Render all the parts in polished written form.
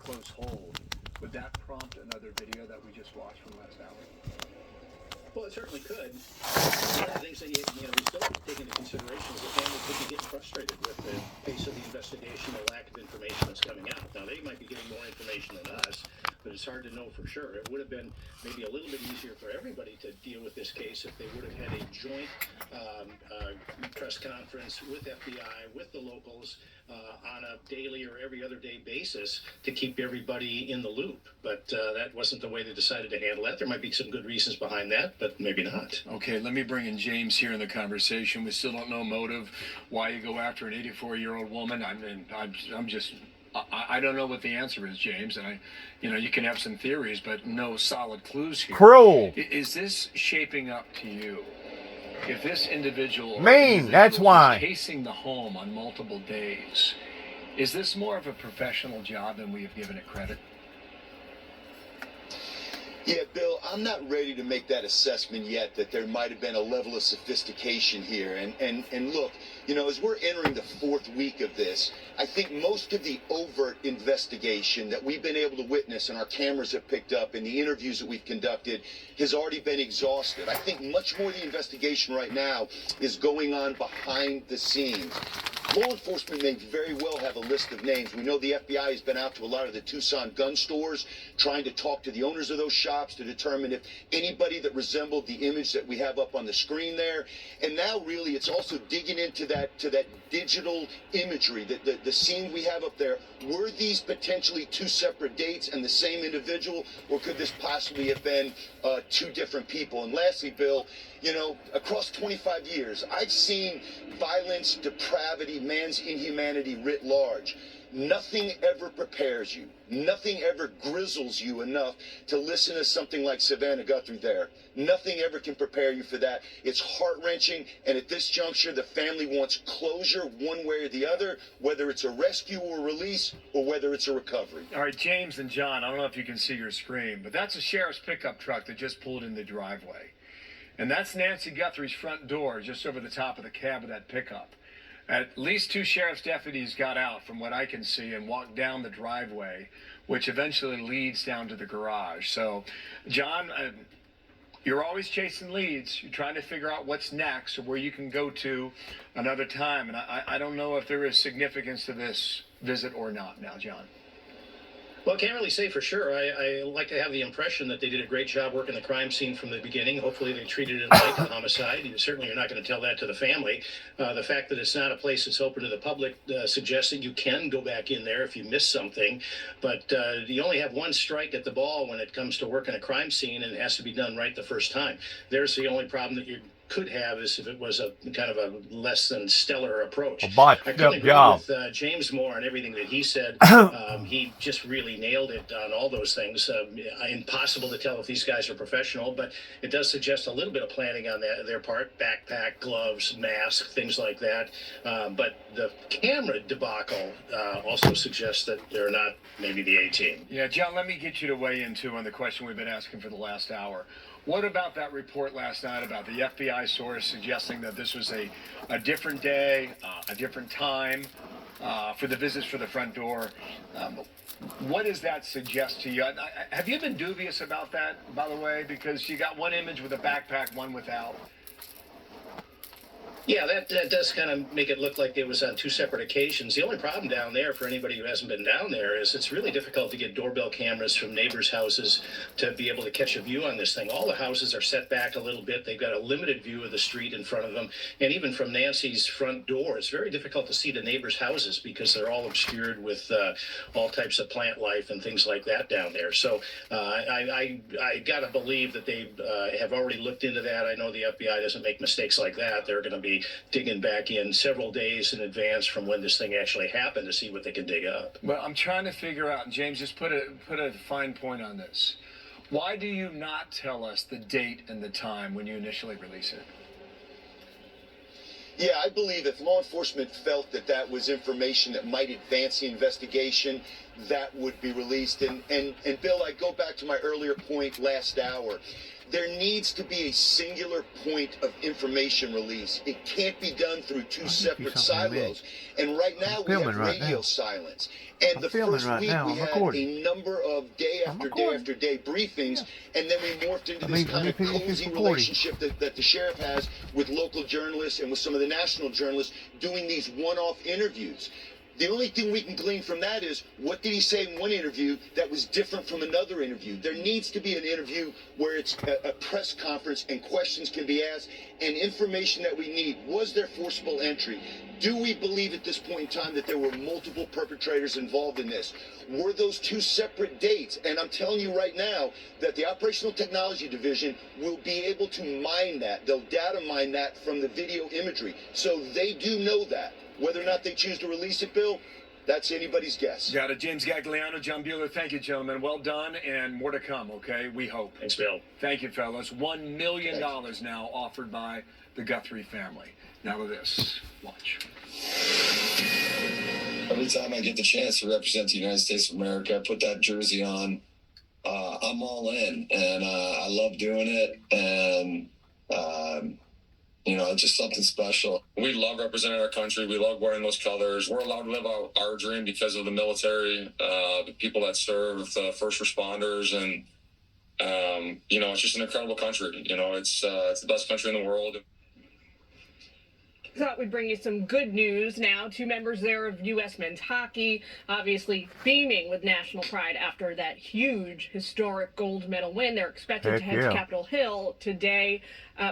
close hold. Would that prompt another video that we just watched from last hour? Well, it certainly could. One of the things that we still have to take into consideration is the family could be getting frustrated with the pace of the investigation, the lack of information that's coming out. Now, they might be getting more information than us, but it's hard to know for sure. It would have been maybe a little bit easier for everybody to deal with this case if they would have had a joint press conference with FBI, with the locals, on a daily or every other day basis to keep everybody in the loop. But that wasn't the way they decided to handle that. There might be some good reasons behind that, but maybe not. Okay, let me bring in James here in the conversation. We still don't know motive, why you go after an 84-year-old woman. I don't know what the answer is, James, and you can have some theories, but no solid clues here. Cruel. Is this shaping up to you? If this individual that's why. is casing the home on multiple days, is this more of a professional job than we have given it credit? Yeah, Bill, I'm not ready to make that assessment yet that there might have been a level of sophistication here. And look, as we're entering the fourth week of this, I think most of the overt investigation that we've been able to witness and our cameras have picked up and the interviews that we've conducted has already been exhausted. I think much more of the investigation right now is going on behind the scenes. Law enforcement may very well have a list of names. We know the FBI has been out to a lot of the Tucson gun stores trying to talk to the owners of those shops to determine if anybody that resembled the image that we have up on the screen there. And now really it's also digging into that digital imagery, the scene we have up there. Were these potentially two separate dates and the same individual, or could this possibly have been two different people? And lastly, Bill, across 25 years, I've seen violence, depravity, man's inhumanity writ large. Nothing ever prepares you. Nothing ever grizzles you enough to listen to something like Savannah Guthrie there. Nothing ever can prepare you for that. It's heart-wrenching, and at this juncture, the family wants closure one way or the other, whether it's a rescue or release, or whether it's a recovery. All right, James and John, I don't know if you can see your screen, but that's a sheriff's pickup truck that just pulled in the driveway. And that's Nancy Guthrie's front door, just over the top of the cab of that pickup. At least two sheriff's deputies got out, from what I can see, and walked down the driveway, which eventually leads down to the garage. So, John, you're always chasing leads. You're trying to figure out what's next or where you can go to another time. And I don't know if there is significance to this visit or not now, John. Well, I can't really say for sure. I like to have the impression that they did a great job working the crime scene from the beginning. Hopefully they treated it like a homicide. You certainly are not going to tell that to the family. The fact that it's not a place that's open to the public suggests that you can go back in there if you miss something. But you only have one strike at the ball when it comes to working a crime scene, and it has to be done right the first time. There's the only problem that you could have is if it was a kind of a less than stellar approach. I couldn't agree with James more on everything that he said. He just really nailed it on all those things. Impossible to tell if these guys are professional, but it does suggest a little bit of planning on their part. Backpack, gloves, mask, things like that. But the camera debacle also suggests that they're not maybe the A-team. Yeah, John, let me get you to weigh in, too, on the question we've been asking for the last hour. What about that report last night about the FBI source suggesting that this was a different day, a different time for the visits for the front door? What does that suggest to you? Have you been dubious about that, by the way? Because you got one image with a backpack, one without. Yeah, that does kind of make it look like it was on two separate occasions. The only problem down there, for anybody who hasn't been down there, is it's really difficult to get doorbell cameras from neighbors' houses to be able to catch a view on this thing. All the houses are set back a little bit. They've got a limited view of the street in front of them. And even from Nancy's front door, it's very difficult to see the neighbors' houses because they're all obscured with all types of plant life and things like that down there. So I got to believe that they have already looked into that. I know the FBI doesn't make mistakes like that. They're going to be digging back in several days in advance from when this thing actually happened to see what they can dig up. Well, I'm trying to figure out, and James, just put a fine point on this. Why do you not tell us the date and the time when you initially release it? Yeah, I believe if law enforcement felt that that was information that might advance the investigation, that would be released. And Bill, I go back to my earlier point last hour. there needs to be a singular point of information release. It can't be done through two separate silos. And right now we have radio silence. And the first week we had a number of day after day briefings, and then we morphed into this kind of cozy relationship that the sheriff has with local journalists and with some of the national journalists doing these one-off interviews. The only thing we can glean from that is, what did he say in one interview that was different from another interview? There needs to be an interview where it's a press conference and questions can be asked and information that we need. Was there forcible entry? Do we believe at this point in time that there were multiple perpetrators involved in this? Were those two separate dates? And I'm telling you right now that the Operational Technology Division will be able to mine that. They'll data mine that from the video imagery. So they do know that. Whether or not they choose to release it, Bill, that's anybody's guess. Got it. James Gagliano, John Bueller, thank you, gentlemen. Well done, and more to come, okay? We hope. Thanks, Bill. Thank you, fellas. $1 million now offered by the Guthrie family. Now to this. Watch. Every time I get the chance to represent the United States of America, I put that jersey on, I'm all in, and I love doing it, and you know, it's just something special. We love representing our country. We love wearing those colors. We're allowed to live our dream because of the military, the people that serve, the first responders, and you know, it's just an incredible country. You know, it's the best country in the world. Thought we'd bring you some good news now. Two members there of U.S. men's hockey, obviously beaming with national pride after that huge, historic gold medal win. They're expected to head to Capitol Hill today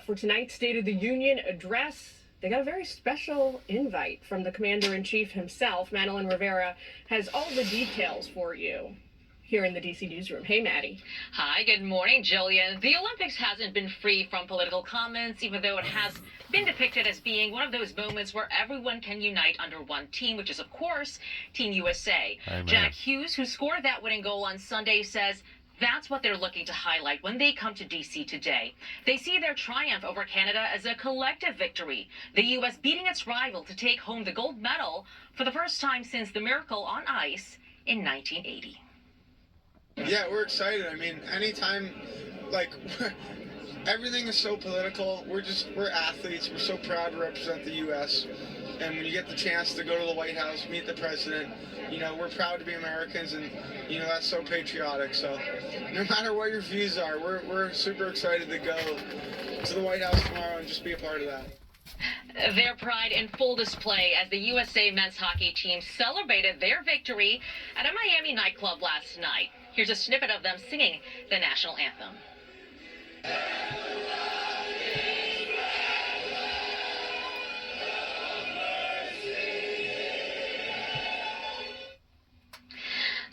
for tonight's State of the Union address. They got a very special invite from the Commander-in-Chief himself. Madeline Rivera has all the details for you here in the DC newsroom. Hey, Maddie. Hi, good morning, Jillian. The Olympics hasn't been free from political comments, even though it has been depicted as being one of those moments where everyone can unite under one team, which is, of course, Team USA. Amen. Jack Hughes, who scored that winning goal on Sunday, says that's what they're looking to highlight when they come to D.C. today. They see their triumph over Canada as a collective victory, the U.S. beating its rival to take home the gold medal for the first time since the miracle on ice in 1980. Yeah, we're excited. I mean, anytime, like, everything is so political. We're athletes. We're so proud to represent the U.S. And when you get the chance to go to the White House, meet the president, you know, we're proud to be Americans, and, you know, that's so patriotic. So no matter what your views are, we're super excited to go to the White House tomorrow and just be a part of that. Their pride in full display as the USA men's hockey team celebrated their victory at a Miami nightclub last night. Here's a snippet of them singing the national anthem.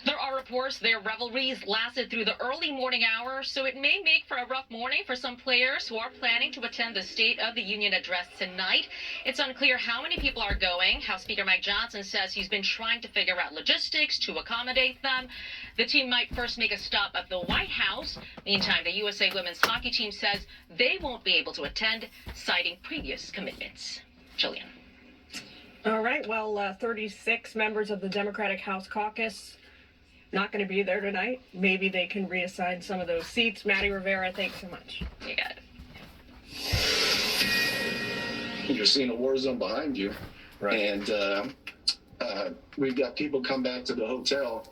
There are reports their revelries lasted through the early morning hours, so it may make for a rough morning for some players who are planning to attend the State of the Union address tonight. It's unclear how many people are going. House Speaker Mike Johnson says he's been trying to figure out logistics to accommodate them. The team might first make a stop at the White House. Meantime, the USA women's hockey team says they won't be able to attend, citing previous commitments. Jillian. All right, well, 36 members of the Democratic House Caucus not going to be there tonight. Maybe they can reassign some of those seats. Maddie Rivera, thanks so much. You got it. You're seeing a war zone behind you. Right. And we've got people come back to the hotel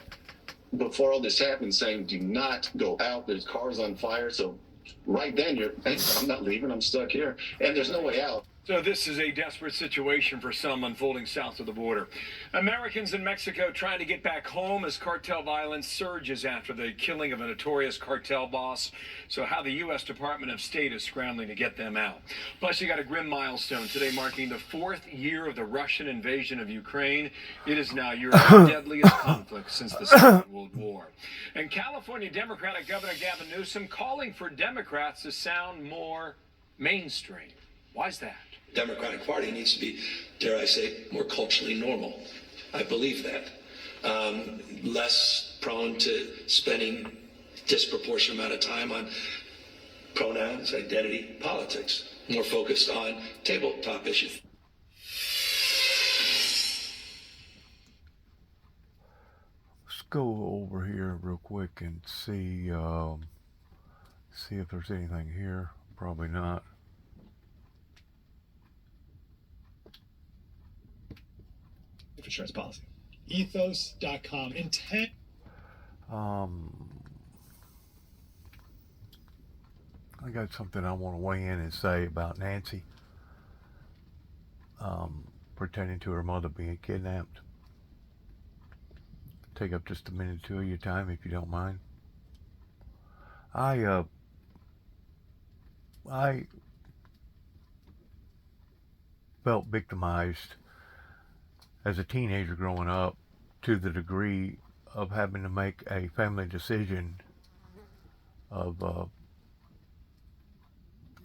before all this happened saying, do not go out. There's cars on fire. So right then I'm not leaving. I'm stuck here. And there's no way out. So this is a desperate situation for some unfolding south of the border. Americans in Mexico trying to get back home as cartel violence surges after the killing of a notorious cartel boss. So how the U.S. Department of State is scrambling to get them out. Plus, you got a grim milestone today marking the 4th year of the Russian invasion of Ukraine. It is now Europe's deadliest conflict since the Second World War. And California Democratic Governor Gavin Newsom calling for Democrats to sound more mainstream. Why's that? Democratic Party needs to be, dare I say, more culturally normal. I believe that. Less prone to spending disproportionate amount of time on pronouns, identity, politics. More focused on tabletop issues. Let's go over here real quick and see See if there's anything here. Probably not. Insurance policy. Ethos.com. Intent. I got something I want to weigh in and say about Nancy pertaining to her mother being kidnapped. Take up just a minute or two of your time if you don't mind. I felt victimized as a teenager growing up to the degree of having to make a family decision of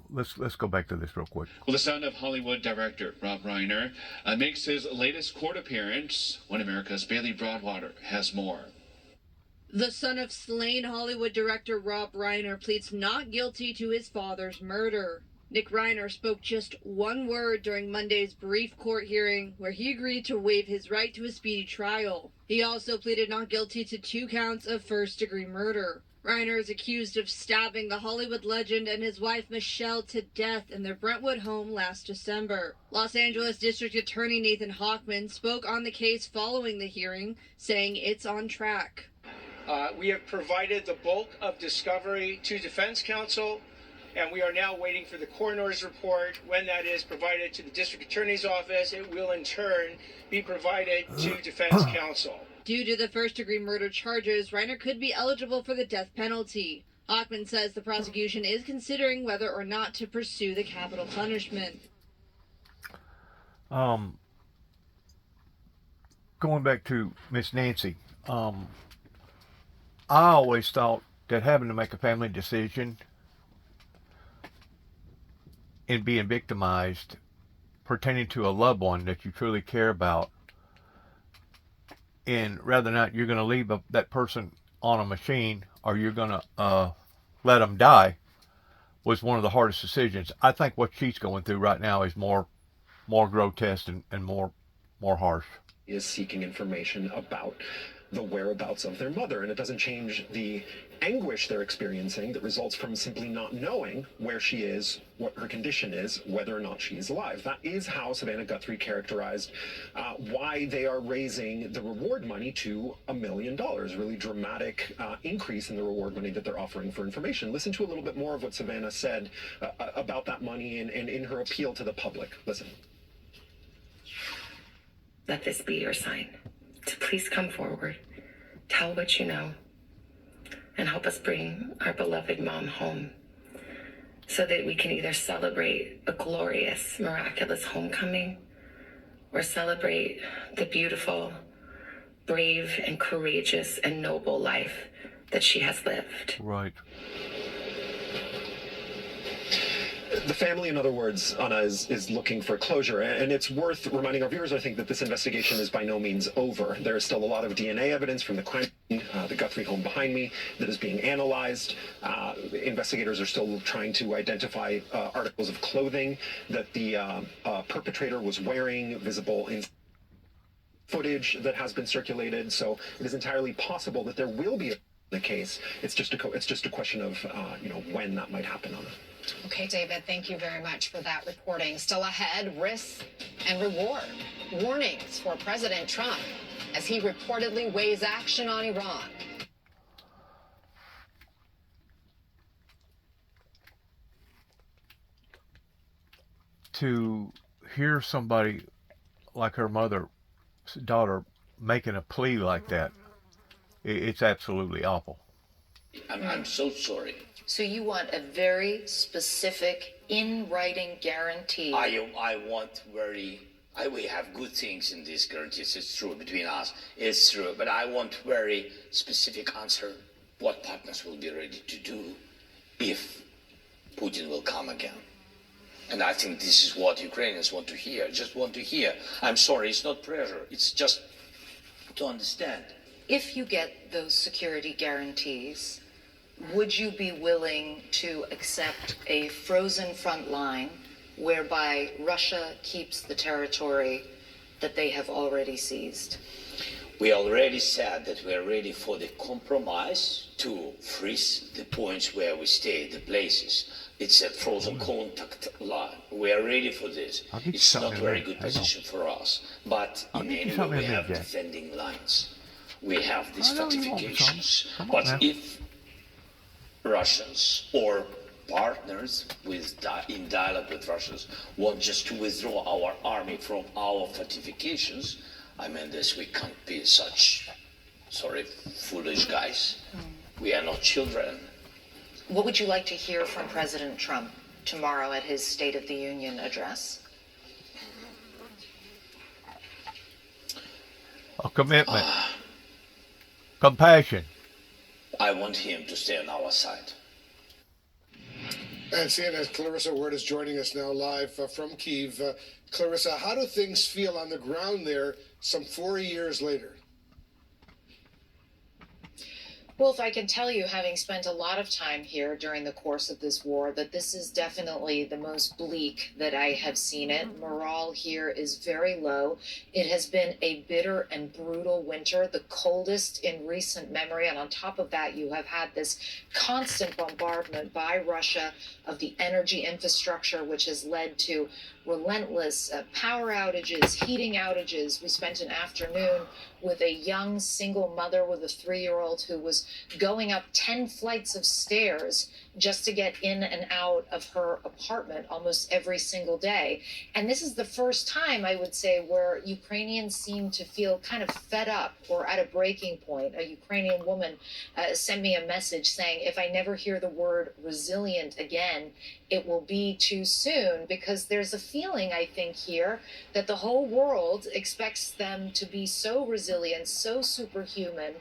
let's go back to this real quick. Well, the son of Hollywood director Rob Reiner makes his latest court appearance. One America's Bailey Broadwater has more. The son of slain Hollywood director Rob Reiner pleads not guilty to his father's murder. Nick Reiner spoke just one word during Monday's brief court hearing, where he agreed to waive his right to a speedy trial. He also pleaded not guilty to 2 counts of first-degree murder. Reiner is accused of stabbing the Hollywood legend and his wife Michelle to death in their Brentwood home last December. Los Angeles District Attorney Nathan Hochman spoke on the case following the hearing, saying it's on track. We have provided the bulk of discovery to defense counsel, and we are now waiting for the coroner's report. When that is provided to the district attorney's office, it will in turn be provided to defense counsel. Due to the first-degree murder charges, Reiner could be eligible for the death penalty. Hochman says the prosecution is considering whether or not to pursue the capital punishment. Going back to Miss Nancy, I always thought that having to make a family decision and being victimized pertaining to a loved one that you truly care about, and rather than not, you're going to leave that person on a machine or you're going to let them die, was one of the hardest decisions. I think what she's going through right now is more grotesque and more harsh. Is seeking information about the whereabouts of their mother, and it doesn't change the anguish they're experiencing that results from simply not knowing where she is, what her condition is, whether or not she is alive. That is how Savannah Guthrie characterized why they are raising the reward money to $1 million. Really dramatic increase in the reward money that they're offering for information. Listen to a little bit more of what Savannah said about that money and in her appeal to the public. Listen. Let this be your sign to please come forward, tell what you know, and help us bring our beloved mom home so that we can either celebrate a glorious, miraculous homecoming or celebrate the beautiful, brave, and courageous and noble life that she has lived. Right. The family, in other words, Anna, is looking for closure, and it's worth reminding our viewers, I think, that this investigation is by no means over. There is still a lot of DNA evidence from the crime scene, the Guthrie home behind me, that is being analyzed. Investigators are still trying to identify articles of clothing that the perpetrator was wearing, visible in footage that has been circulated. So it is entirely possible that there will be a case. It's just a question of when that might happen, Anna. Okay, David, thank you very much for that reporting. Still ahead, risks and reward. Warnings for President Trump as he reportedly weighs action on Iran. To hear somebody like her daughter making a plea like that, it's absolutely awful. I'm so sorry. So you want a very specific, in-writing guarantee? I want we have good things in these guarantees. It's true between us. It's true, but I want very specific answer. What partners will be ready to do if Putin will come again? And I think this is what Ukrainians want to hear. Just want to hear. I'm sorry, it's not pressure. It's just to understand. If you get those security guarantees, would you be willing to accept a frozen front line whereby Russia keeps the territory that they have already seized? We already said that we are ready for the compromise to freeze the points where we stay, the places. It's a frozen contact line. We are ready for this. It's not a very good position for us. But in any way, we have defending lines. We have these fortifications. But if Russians or partners in dialogue with Russians want just to withdraw our army from our fortifications, I mean this, we can't be such, foolish guys. We are not children. What would you like to hear from President Trump tomorrow at his State of the Union address? A commitment. Compassion. I want him to stay on our side. And CNN's Clarissa Ward is joining us now live from Kyiv. Clarissa, how do things feel on the ground there some 4 years later? Wolf, I can tell you, having spent a lot of time here during the course of this war, that this is definitely the most bleak that I have seen it. Morale here is very low. It has been a bitter and brutal winter, the coldest in recent memory. And on top of that, you have had this constant bombardment by Russia of the energy infrastructure, which has led to relentless power outages, heating outages. We spent an afternoon with a young single mother with a 3-year-old who was going up 10 flights of stairs just to get in and out of her apartment almost every single day. And this is the first time, I would say, where Ukrainians seem to feel kind of fed up or at a breaking point. A Ukrainian woman sent me a message saying, if I never hear the word resilient again, it will be too soon, because there's a feeling, I think, here that the whole world expects them to be so resilient, so superhuman.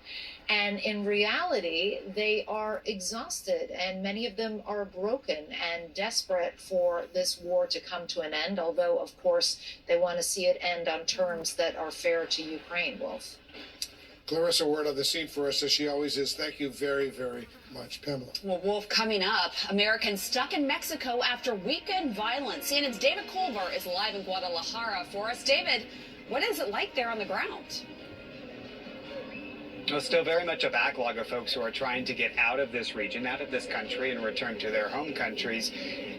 And in reality, they are exhausted, and many of them are broken and desperate for this war to come to an end, although, of course, they want to see it end on terms that are fair to Ukraine, Wolf. Clarissa Ward on the scene for us, as she always is. Thank you very, very much. Pamela. Well, Wolf, coming up, Americans stuck in Mexico after weekend violence. CNN's David Colbert is live in Guadalajara for us. David, what is it like there on the ground? Well, still very much a backlog of folks who are trying to get out of this region, out of this country, and return to their home countries.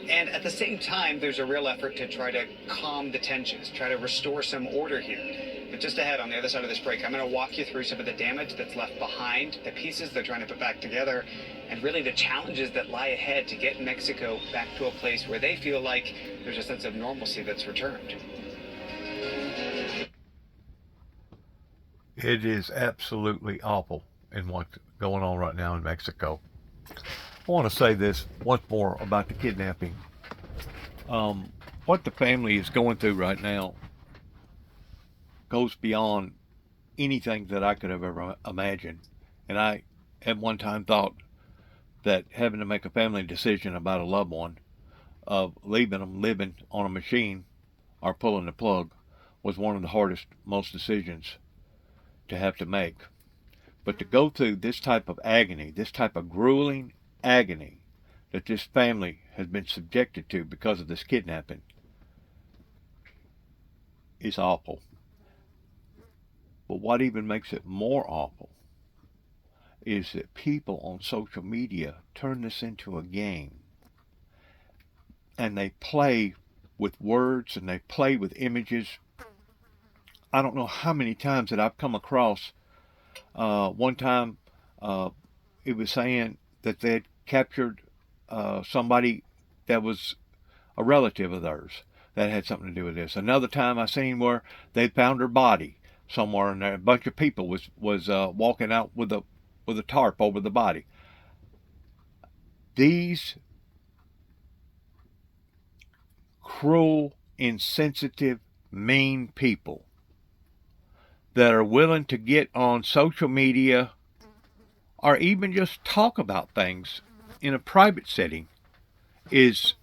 And at the same time, there's a real effort to try to calm the tensions, try to restore some order here. But just ahead, on the other side of this break, I'm going to walk you through some of the damage that's left behind, the pieces they're trying to put back together, and really the challenges that lie ahead to get Mexico back to a place where they feel like there's a sense of normalcy that's returned. It is absolutely awful in what's going on right now in Mexico. I want to say this once more about the kidnapping. What the family is going through right now goes beyond anything that I could have ever imagined. And I, at one time, thought that having to make a family decision about a loved one, of leaving them living on a machine or pulling the plug, was one of the hardest, most decisions to have to make. But to go through this type of agony, this type of grueling agony that this family has been subjected to because of this kidnapping is awful. But what even makes it more awful is that people on social media turn this into a game, and they play with words and they play with images. I don't know how many times that I've come across, one time it was saying that they had captured somebody that was a relative of theirs that had something to do with this. Another time I seen where they found her body somewhere, and a bunch of people was walking out with a tarp over the body. These cruel, insensitive, mean people that are willing to get on social media or even just talk about things in a private setting is